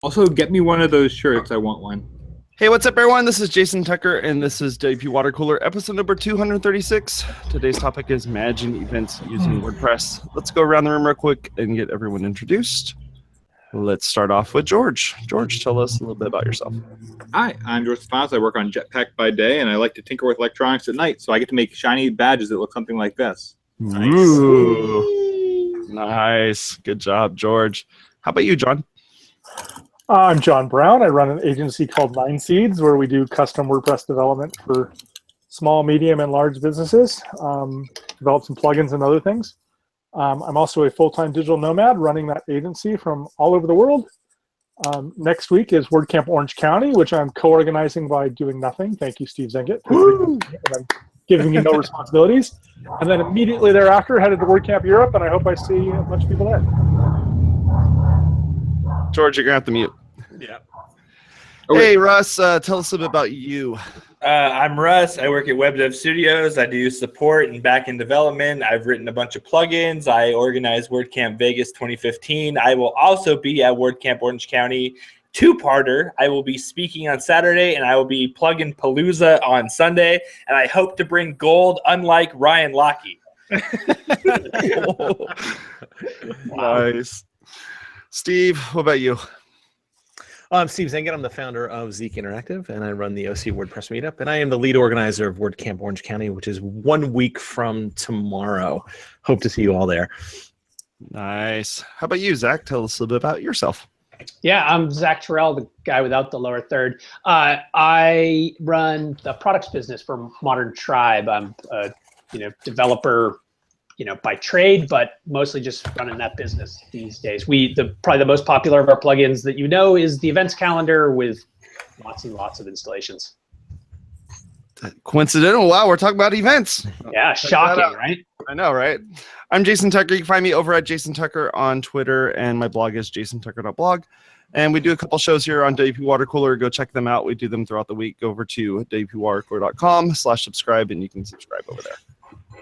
Also, get me one of those shirts. I want one. Hey, what's up, everyone? This is Jason Tucker, and this is WPwatercooler, episode number 236. Today's topic is managing events using WordPress. Let's go around the room real quick and get everyone introduced. Let's start off with George. George, tell us a little bit about yourself. Hi, I'm George Stefanos. I work on Jetpack by day, and I like to tinker with electronics at night, so I get to make shiny badges that look something like this. Nice. Ooh. Nice. Good job, George. How about you, John? I'm John Brown. I run an agency called Nine Seeds, where we do custom WordPress development for small, medium, and large businesses. Develop some plugins and other things. I'm also a full-time digital nomad running that agency from all over the world. Next week is WordCamp Orange County, which I'm co-organizing by doing nothing. Thank you, Steve Zengit, for giving me no responsibilities. And then immediately thereafter, headed to WordCamp Europe, and I hope I see a bunch of people there. George, you're going to have to mute. Yeah. Hey, Russ, tell us a bit about you. I'm Russ. I work at Web Dev Studios. I do support and back-end development. I've written a bunch of plugins. I organized WordCamp Vegas 2015. I will also be at WordCamp Orange County two-parter. I will be speaking on Saturday, and I will be Plugin Palooza on Sunday. And I hope to bring gold, unlike Ryan Lochte. Nice. Steve, what about you? I'm Steve Zengit. I'm the founder of Zeek Interactive, and I run the OC WordPress meetup. And I am the lead organizer of WordCamp Orange County, which is 1 week from tomorrow. Hope to see you all there. Nice. How about you, Zach? Tell us a little bit about yourself. Yeah, I'm Zach Terrell, the guy without the lower third. I run the products business for Modern Tribe. I'm a developer, by trade, but mostly just running that business these days. Probably the most popular of our plugins that is the events calendar with lots and lots of installations. Coincidental. Wow, we're talking about events. Yeah, shocking, right? I know, right? I'm Jason Tucker. You can find me over at Jason Tucker on Twitter, and my blog is jasontucker.blog. And we do a couple shows here on WPwatercooler. Go check them out. We do them throughout the week. Go over to WPwatercooler.com/subscribe, and you can subscribe over there.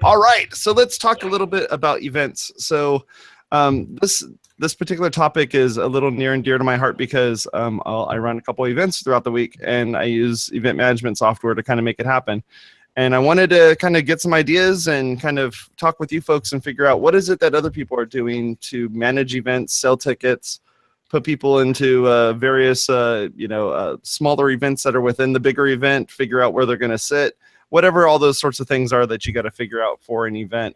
All right, so let's talk a little bit about events. So this particular topic is a little near and dear to my heart because I run a couple of events throughout the week, and I use event management software to kind of make it happen. And I wanted to kind of get some ideas and kind of talk with you folks and figure out what is it that other people are doing to manage events, sell tickets, put people into various smaller events that are within the bigger event, figure out where they're going to sit. Whatever all those sorts of things are that you got to figure out for an event,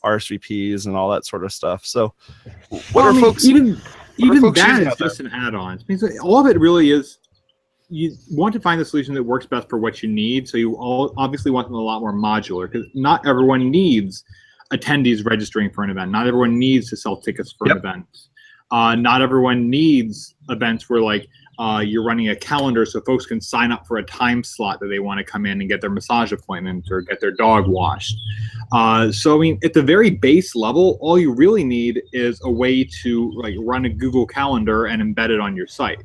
RSVPs and all that sort of stuff. So, folks? Even that is just an add-on. I mean, all of it really is. You want to find the solution that works best for what you need. So you obviously want them a lot more modular because not everyone needs attendees registering for an event. Not everyone needs to sell tickets for an event. Not everyone needs events where you're running a calendar so folks can sign up for a time slot that they want to come in and get their massage appointment or get their dog washed. So, I mean, at the very base level, all you really need is a way to run a Google Calendar and embed it on your site.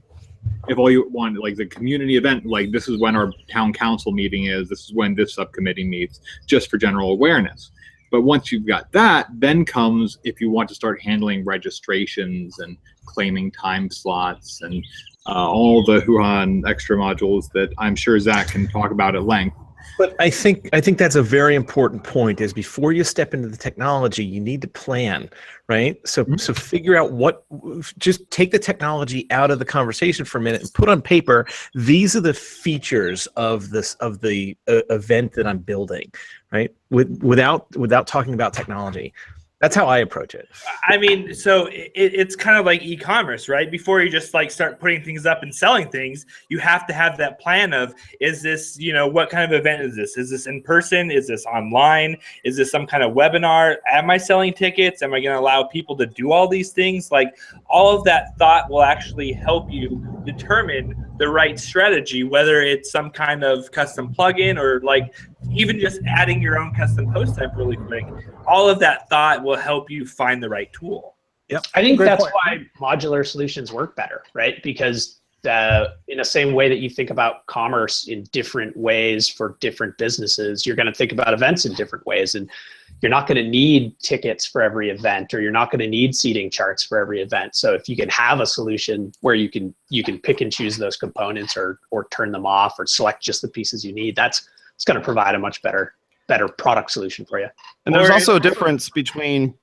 If all you want, the community event, this is when our town council meeting is, this is when this subcommittee meets, just for general awareness. But once you've got that, then comes if you want to start handling registrations and claiming time slots and all the hoo-ha and extra modules that I'm sure Zach can talk about at length. But I think that's a very important point is before you step into the technology, you need to plan, right? So figure out just take the technology out of the conversation for a minute and put on paper, these are the features of the event that I'm building, right? Without talking about technology. That's how I approach it. I mean, so it's kind of like e-commerce, right? Before you just start putting things up and selling things, you have to have that plan of, is this, what kind of event is this? Is this in person? Is this online? Is this some kind of webinar? Am I selling tickets? Am I going to allow people to do all these things? All of that thought will actually help you determine the right strategy, whether it's some kind of custom plugin or even just adding your own custom post type really quick. All of that thought will help you find the right tool. Yep. I think that's why modular solutions work better, right? Because in the same way that you think about commerce in different ways for different businesses, you're going to think about events in different ways. And you're not going to need tickets for every event, or you're not going to need seating charts for every event. So if you can have a solution where you can pick and choose those components, or turn them off, or select just the pieces you need, it's going to provide a much better product solution for you. And there's also a difference between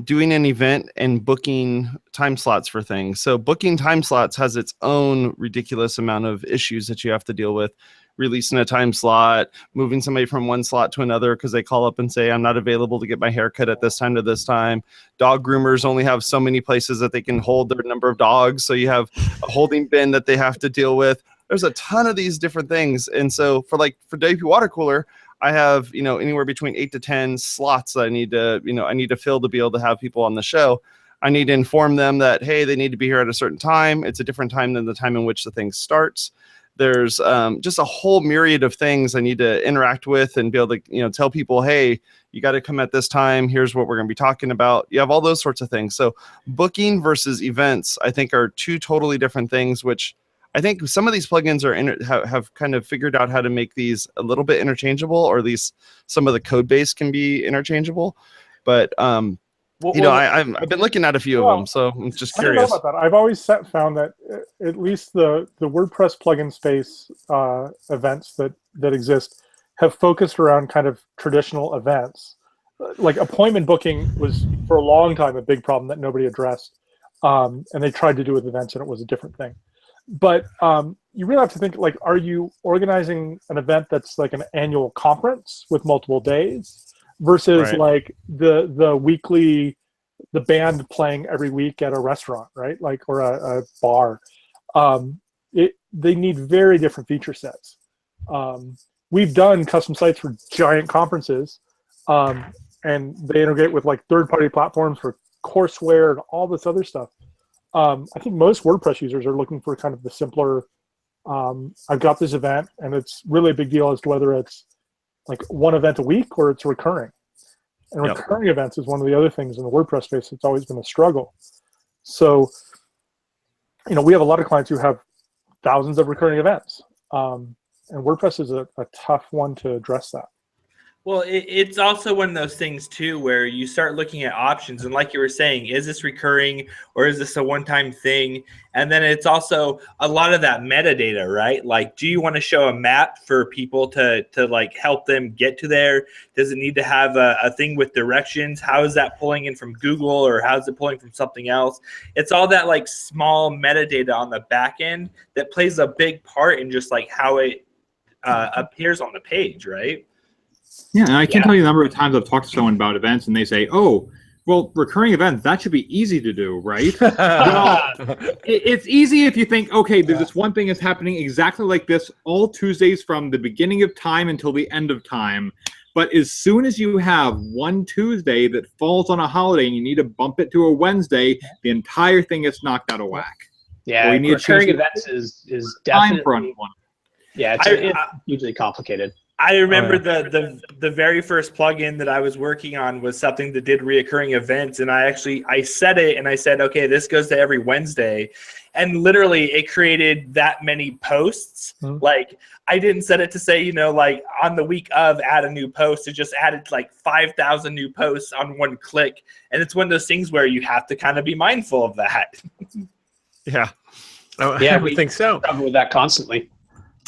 doing an event and booking time slots for things. So booking time slots has its own ridiculous amount of issues that you have to deal with. Releasing a time slot, moving somebody from one slot to another because they call up and say, I'm not available to get my hair cut at this time to this time. Dog groomers only have so many places that they can hold their number of dogs. So you have a holding bin that they have to deal with. There's a ton of these different things. And so for WPwatercooler, I have, anywhere between 8 to 10 slots that I need to fill to be able to have people on the show. I need to inform them that, hey, they need to be here at a certain time. It's a different time than the time in which the thing starts. There's just a whole myriad of things I need to interact with and be able to, tell people, hey, you got to come at this time. Here's what we're going to be talking about. You have all those sorts of things. So booking versus events, I think, are two totally different things, which I think some of these plugins have kind of figured out how to make these a little bit interchangeable, or at least some of the code base can be interchangeable. But I've been looking at a few of them, so I'm just curious. I don't know about that. I've always found that at least the WordPress plugin space events that exist have focused around kind of traditional events. Like appointment booking was for a long time a big problem that nobody addressed, and they tried to do with events, and it was a different thing. But you really have to think, like, are you organizing an event that's like an annual conference with multiple days versus like the weekly, the band playing every week at a restaurant, right? Like, or a bar. They need very different feature sets. We've done custom sites for giant conferences, and they integrate with like third-party platforms for courseware and all this other stuff. I think most WordPress users are looking for kind of the simpler, I've got this event, and it's really a big deal as to whether it's like one event a week or it's recurring. And recurring events is one of the other things in the WordPress space that's always been a struggle. So, we have a lot of clients who have thousands of recurring events. And WordPress is a tough one to address that. Well, it's also one of those things, too, where you start looking at options. And like you were saying, is this recurring or is this a one-time thing? And then it's also a lot of that metadata, right? Like, do you want to show a map for people to like help them get to there? Does it need to have a thing with directions? How is that pulling in from Google, or how is it pulling from something else? It's all that like small metadata on the back end that plays a big part in just like how it appears on the page, right? Yeah, and I can tell you the number of times I've talked to someone about events, and they say, "Oh, well, recurring events, that should be easy to do, right?" Well, it's easy if you think, okay, there's this one thing that's happening exactly like this all Tuesdays from the beginning of time until the end of time. But as soon as you have one Tuesday that falls on a holiday and you need to bump it to a Wednesday, the entire thing gets knocked out of whack. Yeah, recurring events is definitely one. Yeah, it's hugely complicated. I remember the very first plugin that I was working on was something that did reoccurring events, and I set it and I said, okay, this goes to every Wednesday, and literally it created that many posts. Like, I didn't set it to say, like on the week of add a new post. It just added like 5,000 new posts on one click, and it's one of those things where you have to kind of be mindful of that. Yeah. I would think so. Struggle with that constantly.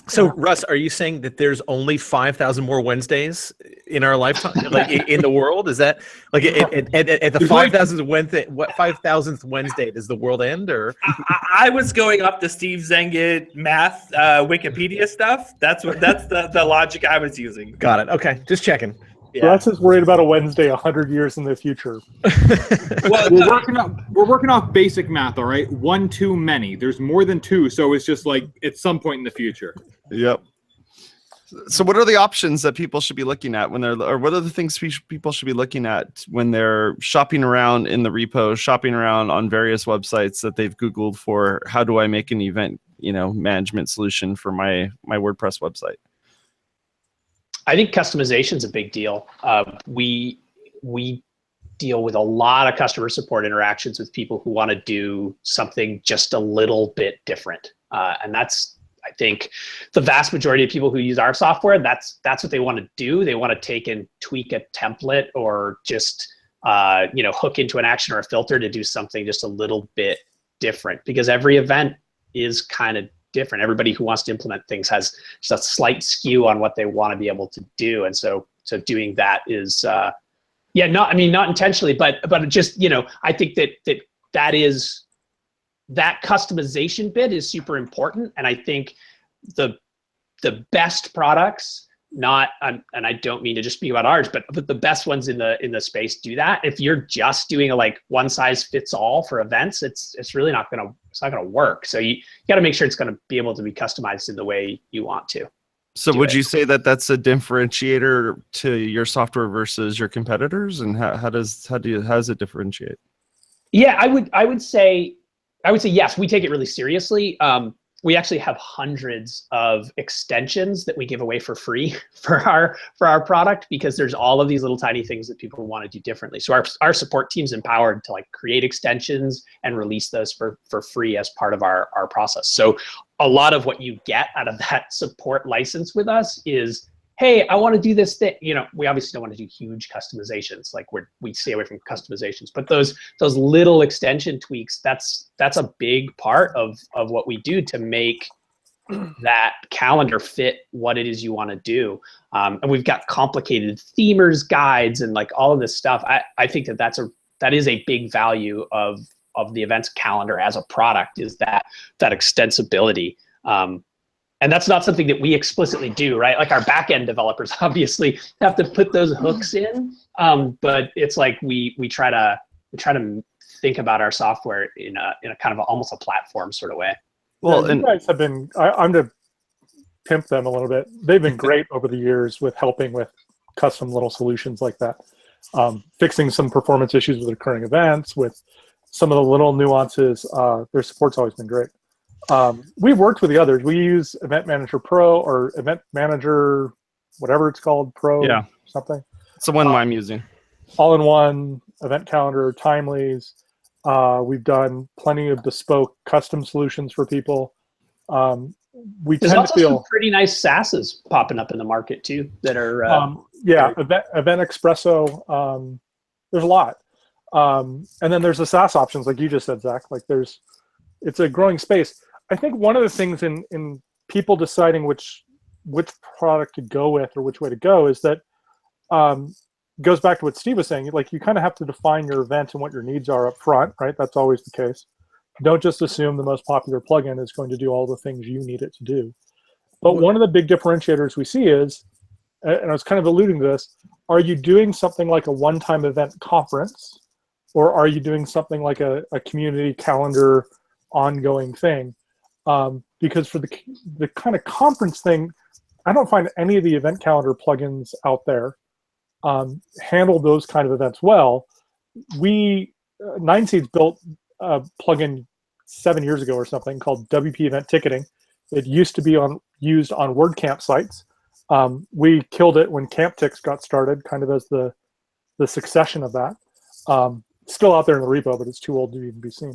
So, Russ, are you saying that there's only 5,000 more Wednesdays in our lifetime, like in the world? Is that like at the 5,000th Wednesday, does the world end? Or I was going off the Steve Zengit math Wikipedia stuff. That's the logic I was using. Got it. Okay, just checking. Yeah. Russ is worried about a Wednesday 100 years in the future. Well, we're working off basic math, all right? One too many. There's more than two, so it's just like at some point in the future. Yep. So what are the options that people should be looking at when or what are the things people should be looking at when they're shopping around in the repo, shopping around on various websites that they've Googled for, how do I make an event, management solution for my WordPress website? I think customization is a big deal. We deal with a lot of customer support interactions with people who want to do something just a little bit different. And I think the vast majority of people who use our software, that's what they want to do. They want to take and tweak a template or just hook into an action or a filter to do something just a little bit different, because every event is kind of different. Everybody who wants to implement things has just a slight skew on what they want to be able to do, and so doing that is not intentionally, but just I think that customization bit is super important. And I think the best products, and I don't mean to just speak about ours, but the best ones in the space do that. If you're just doing a like one size fits all for events, it's really not gonna work. So you got to make sure it's going to be able to be customized in the way you want to. So would you say that that's a differentiator to your software versus your competitors, and how does it differentiate? Yeah, I would say yes. We take it really seriously. We actually have hundreds of extensions that we give away for free for our product, because there's all of these little tiny things that people want to do differently. So our support team's empowered to like create extensions and release those for free as part of our process. So a lot of what you get out of that support license with us is, hey, I want to do this thing. We obviously don't want to do huge customizations. Like we stay away from customizations, but those little extension tweaks, that's a big part of what we do to make that calendar fit what it is you want to do. And we've got complicated themers guides and like all of this stuff. I think that is a big value of the events calendar as a product, is that extensibility. And that's not something that we explicitly do, right? Like our backend developers obviously have to put those hooks in, but it's like we try to think about our software in a kind of almost a platform sort of way. Well, you guys have been. I'm to pimp them a little bit. They've been great over the years with helping with custom little solutions like that, fixing some performance issues with recurring events, with some of the little nuances. Their support's always been great. We've worked with the others. We use Event Manager Pro or Event Manager, whatever it's called, Pro, something. It's the one I'm using. All-in-one, event calendar, timelies. We've done plenty of bespoke custom solutions for people. There's also some pretty nice SaaSes popping up in the market too that are Event Espresso. There's a lot, and then there's the SaaS options like you just said, Zach. Like it's a growing space. I think one of the things in people deciding which product to go with or which way to go is that goes back to what Steve was saying. Like you kind of have to define your event and what your needs are up front, right? That's always the case. Don't just assume the most popular plugin is going to do all the things you need it to do. But one of the big differentiators we see is, and I was kind of alluding to this, are you doing something like a one-time event conference, or are you doing something like a community calendar ongoing thing? Because for the kind of conference thing, I don't find any of the event calendar plugins out there handle those kind of events well. We, 9Seeds built a plugin 7 years ago or something called WP Event Ticketing. It used to be used on WordCamp sites. We killed it when CampTix got started, kind of as the succession of that. Still out there in the repo, but it's too old to even be seen.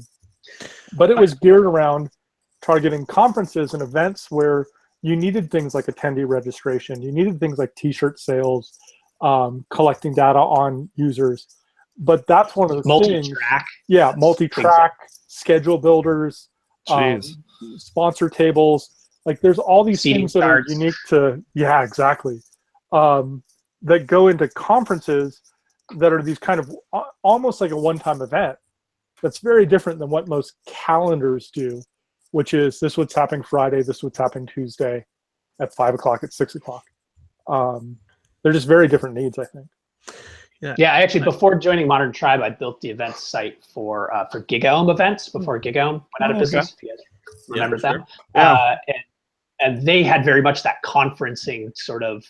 But it was geared around targeting conferences and events where you needed things like attendee registration. You needed things like t-shirt sales, collecting data on users. But that's one of the things. Multi-track. Yeah, multi-track, schedule builders, sponsor tables. Like there's all these things that are unique to, exactly. That go into conferences that are these kind of almost like a one-time event. That's very different than what most calendars do, which is this what's happening Friday, this what's happening Tuesday at 5 o'clock, at 6 o'clock. They're just very different needs, I think. Yeah, actually, before joining Modern Tribe, I built the events site for GigElm events before GigElm went out of business. If you guys remember that. Yeah. And they had very much that conferencing sort of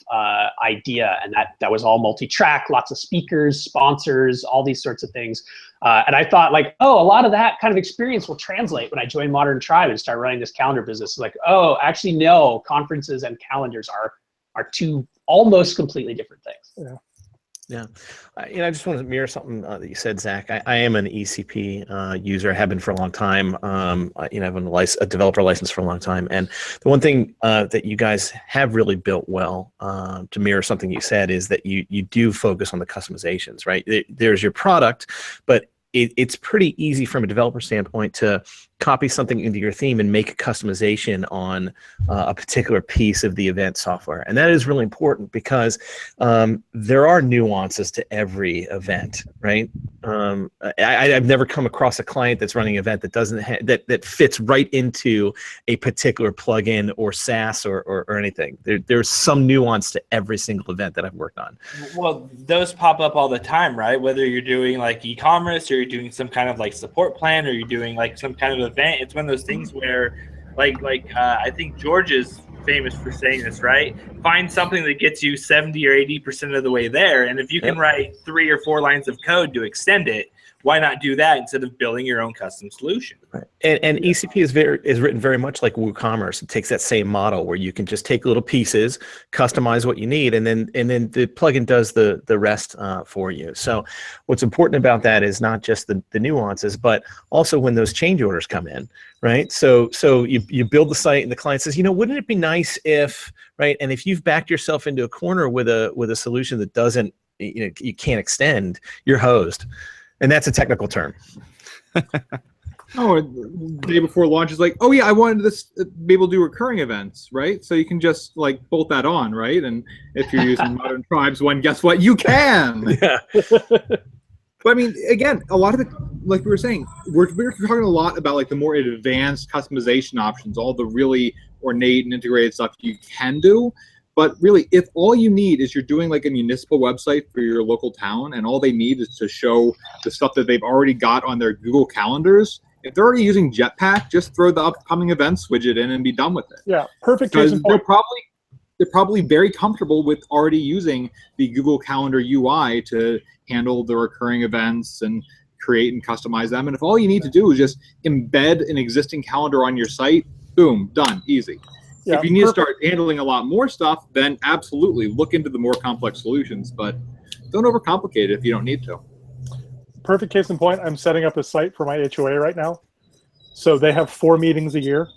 idea, and that was all multi-track, lots of speakers, sponsors, all these sorts of things. And I thought like, a lot of that kind of experience will translate when I join Modern Tribe and start running this calendar business. Like, actually, no, conferences and calendars are two almost completely different things. Yeah. Yeah, I just want to mirror something that you said, Zach. I am an ECP user. I have been for a long time. I've been a developer license for a long time. And the one thing that you guys have really built well, to mirror something you said, is that you do focus on the customizations, right? There's your product, but it's pretty easy from a developer standpoint to copy something into your theme and make a customization on a particular piece of the event software. And that is really important because there are nuances to every event, right? I've never come across a client that's running an event that doesn't that fits right into a particular plugin or SaaS or anything. There's some nuance to every single event that I've worked on. Well, those pop up all the time, right? Whether you're doing like e-commerce or you're doing some kind of like support plan or you're doing like some kind of event, it's one of those things where I think George is famous for saying this, right? Find something that gets you 70 or 80% of the way there, and if you can write 3 or 4 lines of code to extend it, why not do that instead of building your own custom solution? Right. And ECP is written very much like WooCommerce. It takes that same model where you can just take little pieces, customize what you need, and then the plugin does the rest for you. So what's important about that is not just the nuances, but also when those change orders come in, right? So you build the site and the client says, wouldn't it be nice if, right? And if you've backed yourself into a corner with a solution that doesn't, you can't extend, you're hosed. And that's a technical term. Oh, the day before launch is like, oh yeah, I wanted this to be able to do recurring events, right? So you can just like bolt that on, right? And if you're using Modern Tribes one, guess what? You can. Yeah. But I mean, again, a lot of it, like we were saying, we're talking a lot about like the more advanced customization options, all the really ornate and integrated stuff you can do. But really, if all you need is you're doing like a municipal website for your local town and all they need is to show the stuff that they've already got on their Google calendars, if they're already using Jetpack, just throw the upcoming events widget in and be done with it. Yeah, perfect case in point. They're probably very comfortable with already using the Google Calendar UI to handle the recurring events and create and customize them. And if all you need to do is just embed an existing calendar on your site, boom, done, easy. Yeah, if you need to start handling a lot more stuff, then absolutely look into the more complex solutions, but don't overcomplicate it if you don't need to. Perfect case in point, I'm setting up a site for my HOA right now. So they have 4 meetings a year.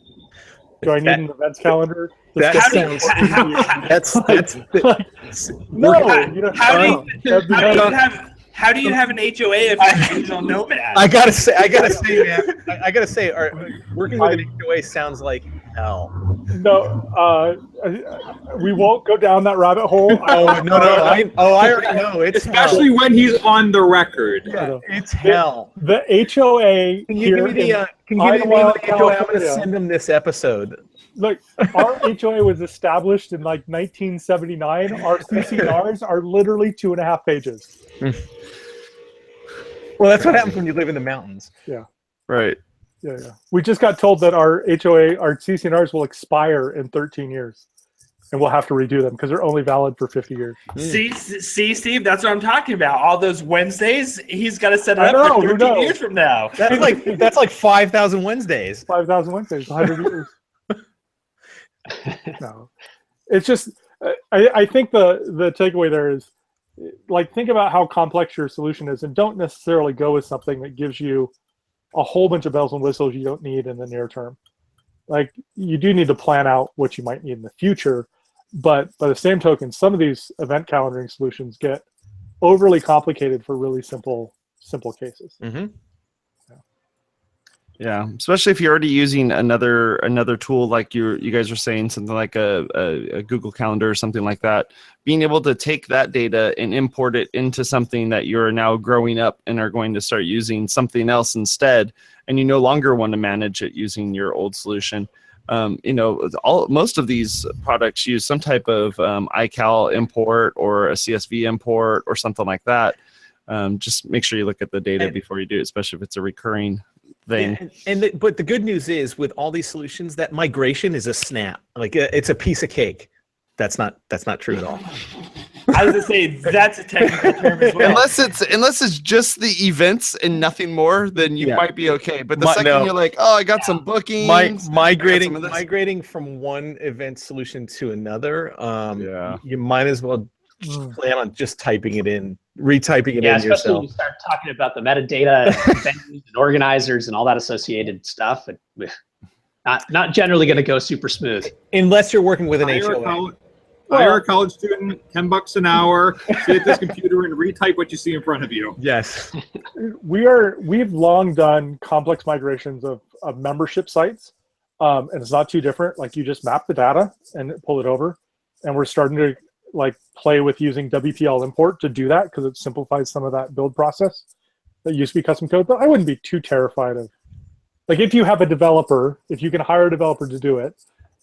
Do I need an events calendar? How do you have an HOA if you're a digital nomad? I gotta say, working with an HOA sounds like hell. No, we won't go down that rabbit hole. I already know. It's especially hell. when he's on the record. Yeah, it's hell. The HOA. Can you give me the name of the HOA? I'm going to send them this episode. Look, our HOA was established in like 1979. Our CCNRs are literally 2.5 pages. Well, that's what happens when you live in the mountains. Yeah. Right. Yeah. We just got told that our HOA, our CCNRs will expire in 13 years. And we'll have to redo them because they're only valid for 50 years. See, Steve, that's what I'm talking about. All those Wednesdays, he's got to set it up for 13 years from now. That's like 5,000 Wednesdays. 5,000 Wednesdays, 100 years. No, it's just I think the takeaway there is like think about how complex your solution is and don't necessarily go with something that gives you a whole bunch of bells and whistles you don't need in the near term. Like you do need to plan out what you might need in the future, but by the same token, some of these event calendaring solutions get overly complicated for really simple cases. Mm-hmm. Yeah, especially if you're already using another tool like you guys are saying, something like a Google Calendar or something like that. Being able to take that data and import it into something that you're now growing up and are going to start using something else instead, and you no longer want to manage it using your old solution. Most of these products use some type of iCal import or a CSV import or something like that. Just make sure you look at the data before you do it, especially if it's a recurring thing. But the good news is with all these solutions, that migration is a snap. Like it's a piece of cake. That's not true at all. I was gonna say that's a technical term as well. Unless it's just the events and nothing more, then you might be okay. But the second you're like, oh, I got some bookings, migrating from one event solution to another, you might as well plan on just typing it in, retyping it in especially yourself. when you start talking about the metadata and venues and organizers and all that associated stuff. Not generally going to go super smooth. Unless you're working with an HOA. Hire a college student, $10 an hour, sit at this computer and retype what you see in front of you. Yes. We've long done complex migrations of membership sites, and it's not too different. Like you just map the data and pull it over, and we're starting to like play with using WPL import to do that because it simplifies some of that build process that used to be custom code. But I wouldn't be too terrified of, like, if you have a developer, if you can hire a developer to do it,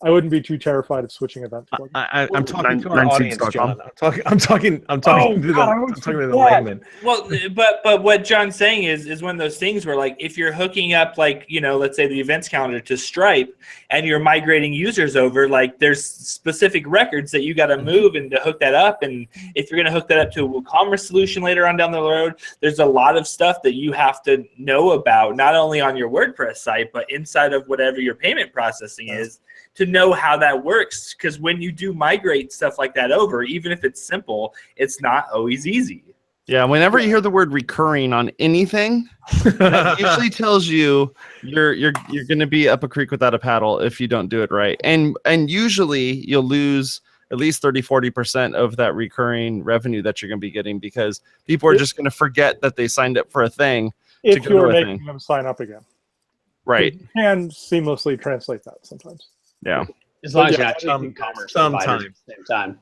I wouldn't be too terrified of switching event plugins. I'm talking to our audience, John. I'm talking to the layman. Well, but what John's saying is one of those things where, like, if you're hooking up, like, let's say the events calendar to Stripe and you're migrating users over, like, there's specific records that you got to move and to hook that up. And if you're going to hook that up to a WooCommerce solution later on down the road, there's a lot of stuff that you have to know about, not only on your WordPress site, but inside of whatever your payment processing is, to know how that works. Because when you do migrate stuff like that over, even if it's simple, it's not always easy. Yeah, whenever you hear the word recurring on anything, that usually tells you you're going to be up a creek without a paddle if you don't do it right. And usually you'll lose at least 30-40% of that recurring revenue that you're going to be getting, because people are just going to forget that they signed up for a thing. If you're making them sign up again. Right. You can seamlessly translate that sometimes. Yeah. As long as you're not changing commerce providers at the same time.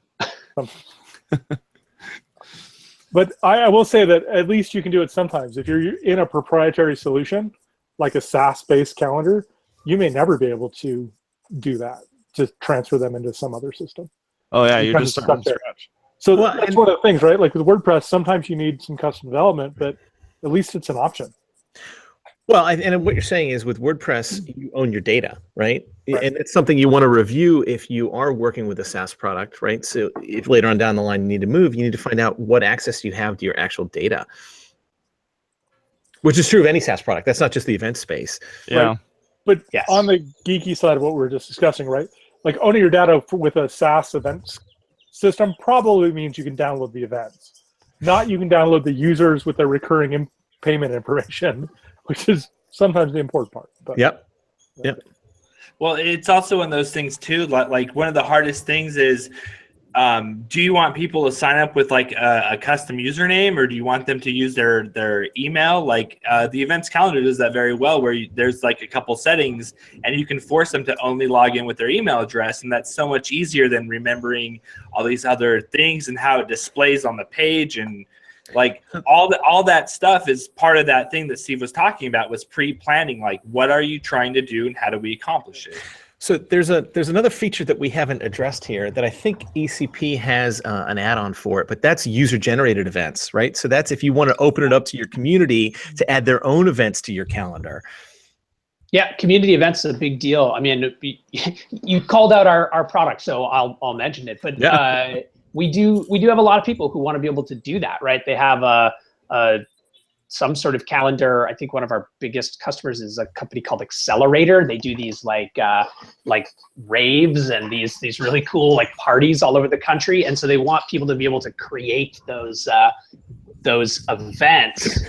But I will say that at least you can do it sometimes. If you're in a proprietary solution, like a SaaS-based calendar, you may never be able to do that, to transfer them into some other system. Oh, yeah, you're just starting from scratch. So that's one of the things, right? Like with WordPress, sometimes you need some custom development, but at least it's an option. Well, and what you're saying is with WordPress, you own your data, right? And it's something you want to review if you are working with a SaaS product, right? So if later on down the line you need to move, you need to find out what access you have to your actual data, which is true of any SaaS product. That's not just the event space. Yeah. Right? But on the geeky side of what we were just discussing, right? Like owning your data with a SaaS event system probably means you can download the events, not you can download the users with their recurring payment information, which is sometimes the important part. But, Yep. Well, it's also one of those things too. Like one of the hardest things is, do you want people to sign up with like a custom username, or do you want them to use their email? Like the events calendar does that very well, where there's like a couple settings, and you can force them to only log in with their email address, and that's so much easier than remembering all these other things and how it displays on the page. And like all that stuff is part of that thing that Steve was talking about, was pre-planning. Like, what are you trying to do and how do we accomplish it? So there's another feature that we haven't addressed here that I think ECP has an add-on for it, but that's user-generated events, right? So that's if you want to open it up to your community to add their own events to your calendar. Yeah, community events is a big deal. I mean, you called out our product, so I'll mention it. But we do have a lot of people who want to be able to do that, right? They have some sort of calendar. I think one of our biggest customers is a company called Accelerator. They do these like raves and these really cool like parties all over the country, and so they want people to be able to create those events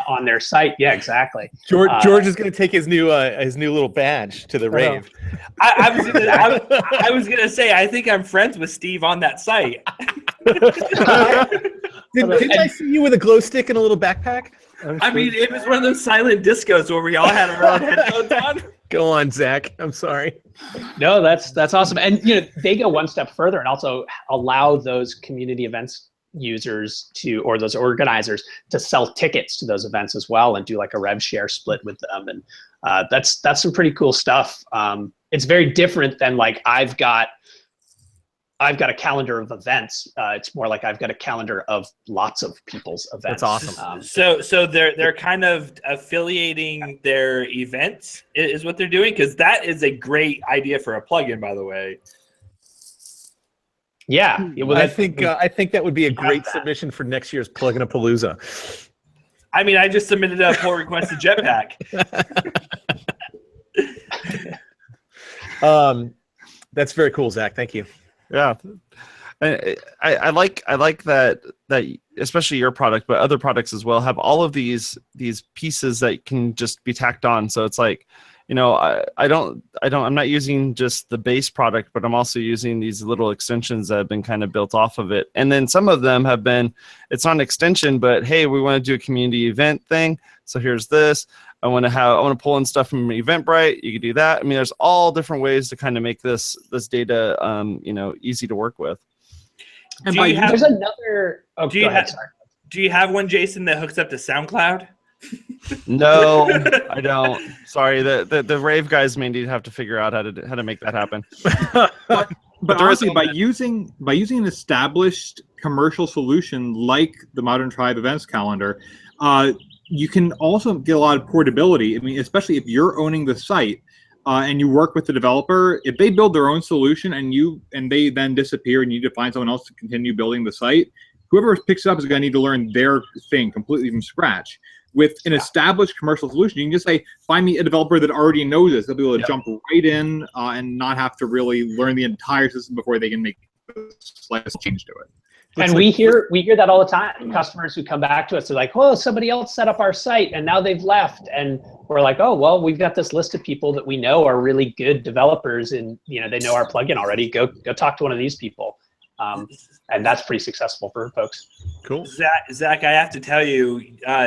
on their site. Yeah, exactly. George is going to take his new little badge to the rave. I was gonna say, I think I'm friends with Steve on that site. Didn't I see you with a glow stick and a little backpack? I mean, it was one of those silent discos where we all had our own headphones on. Go on, Zach. I'm sorry. No, that's awesome. And they go one step further and also allow those community events users or those organizers to sell tickets to those events as well, and do like a rev share split with them. And that's some pretty cool stuff. It's very different than like I've got a calendar of events. It's more like I've got a calendar of lots of people's events. That's awesome. So they're kind of affiliating their events is what they're doing, because that is a great idea for a plugin, by the way. Yeah, well, I think that would be a great submission for next year's Plugin-a-Palooza. I mean, I just submitted a pull request to Jetpack. That's very cool, Zach. Thank you. Yeah. I like that especially your product, but other products as well have all of these pieces that can just be tacked on. So it's like, I'm not using just the base product, but I'm also using these little extensions that have been kind of built off of it. And then some of them have been, it's not an extension, but hey, we want to do a community event thing. So here's this. I want to pull in stuff from Eventbrite. You can do that. I mean, there's all different ways to kind of make this data, easy to work with. And there's another. Oh, do you have one, Jason, that hooks up to SoundCloud? No, I don't. Sorry, the Rave guys may need to have to figure out how to make that happen. But honestly, by using an established commercial solution like the Modern Tribe Events Calendar, you can also get a lot of portability. I mean, especially if you're owning the site and you work with the developer, if they build their own solution and they then disappear and you need to find someone else to continue building the site, whoever picks it up is going to need to learn their thing completely from scratch. With an established commercial solution, you can just say, find me a developer that already knows this. They'll be able to jump right in and not have to really learn the entire system before they can make the slightest change to it. And we hear that all the time. Customers who come back to us are like, "Oh, somebody else set up our site and now they've left." And we're like, "Oh, well, we've got this list of people that we know are really good developers and they know our plugin already. Go talk to one of these people." And that's pretty successful for folks. Cool. Zach, I have to tell you,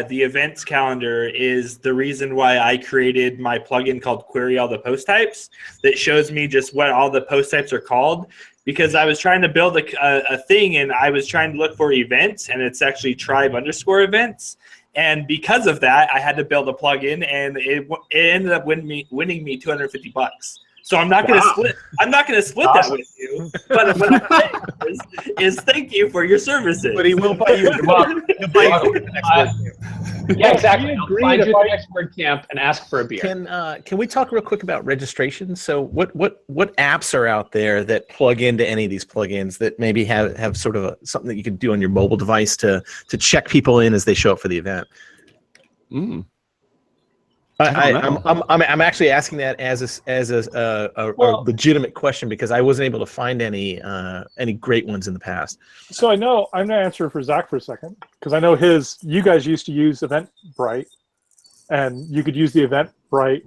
the events calendar is the reason why I created my plugin called Query All the Post Types that shows me just what all the post types are called. Because I was trying to build a thing and I was trying to look for events, and it's actually tribe_events. And because of that, I had to build a plugin, and it ended up winning me $250. So I'm not going to split. I'm not going to split that with you. But what I'm saying is thank you for your services. But he will buy you. The next Yeah, exactly. I'll find you at the next WordCamp and ask for a beer. Can we talk real quick about registration? So what apps are out there that plug into any of these plugins that maybe have sort of something that you could do on your mobile device to check people in as they show up for the event? I'm actually asking that as a legitimate question because I wasn't able to find any great ones in the past. So I'm going to answer for Zach for a second because I know you guys used to use Eventbrite, and you could use the Eventbrite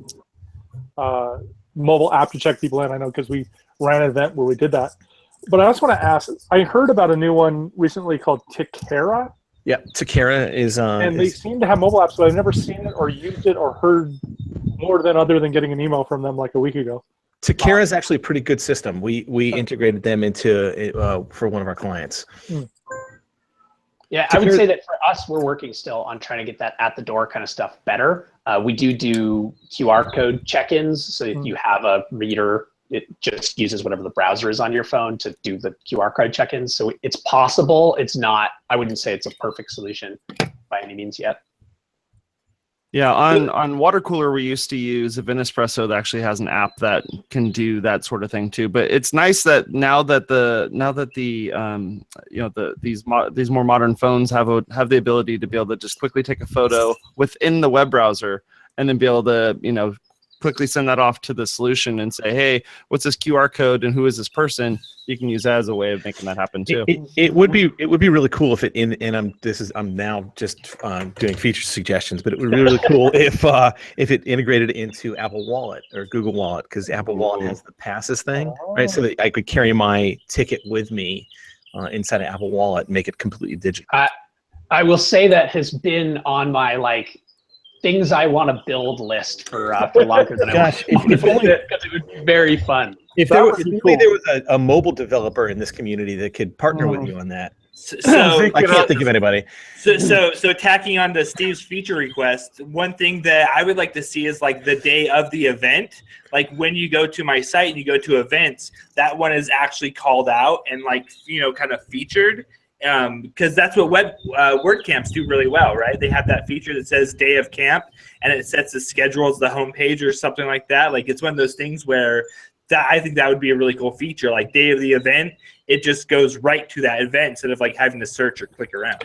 mobile app to check people in. I know because we ran an event where we did that. But I just want to ask, I heard about a new one recently called Tikera. Yeah, Takara is and they seem to have mobile apps, but I've never seen it or used it or heard more other than getting an email from them like a week ago. Takara is actually a pretty good system. We integrated them into for one of our clients. Yeah, I would say that for us, we're working still on trying to get that at the door kind of stuff better. We do QR code check-ins, so if you have a reader, it just uses whatever the browser is on your phone to do the QR code check-ins. So it's possible. It's not, I wouldn't say it's a perfect solution by any means yet. Yeah, on WaterCooler, we used to use Event Espresso that actually has an app that can do that sort of thing too. But it's nice that now that these more modern phones have the ability to be able to just quickly take a photo within the web browser and then be able to quickly send that off to the solution and say, hey, what's this QR code and who is this person? You can use that as a way of making that happen too. It would be really cool if I'm now just doing feature suggestions, but it would be really cool if it integrated into Apple Wallet or Google Wallet, because Apple Wallet has the passes thing, right? So that I could carry my ticket with me inside of Apple Wallet and make it completely digital. I will say that has been on my things I want to build list for longer than I want. If only because it would be very fun. If there was a mobile developer in this community that could partner with you on that. So I can't think of anybody. So tacking on to Steve's feature request, one thing that I would like to see is the day of the event. Like when you go to my site and you go to events, that one is actually called out and kind of featured. Because that's what WordCamps do really well, right? They have that feature that says day of camp and it sets the schedule as the homepage or something like that. It's one of those things where I think that would be a really cool feature. Like day of the event, it just goes right to that event instead of having to search or click around.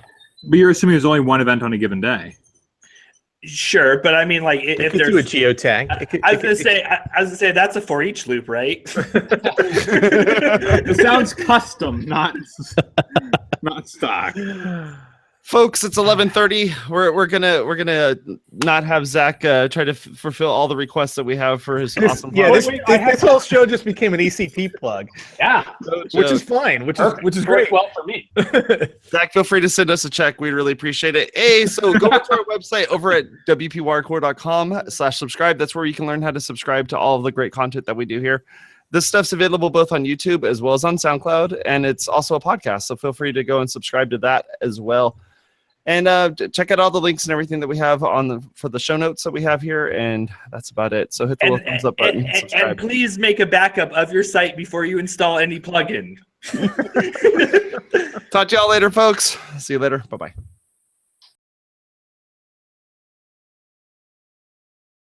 But you're assuming there's only one event on a given day. Sure, but I mean, like, if could there's do a geotag. I was gonna say that's a for each loop, right? It sounds custom, not stock. Folks, it's 11:30. We're gonna not have Zach try to fulfill all the requests that we have for his awesome. Yeah, this whole show just became an ECP plug. Yeah, which is fine. Which is great. Well for me. Zach, feel free to send us a check. We'd really appreciate it. Hey, so go to our website over at WPwatercooler.com/subscribe. That's where you can learn how to subscribe to all of the great content that we do here. This stuff's available both on YouTube as well as on SoundCloud, and it's also a podcast. So feel free to go and subscribe to that as well. And check out all the links and everything that we have for the show notes that we have here, and that's about it. So hit the little thumbs up button. And please make a backup of your site before you install any plugin. Talk to y'all later, folks. See you later. Bye-bye.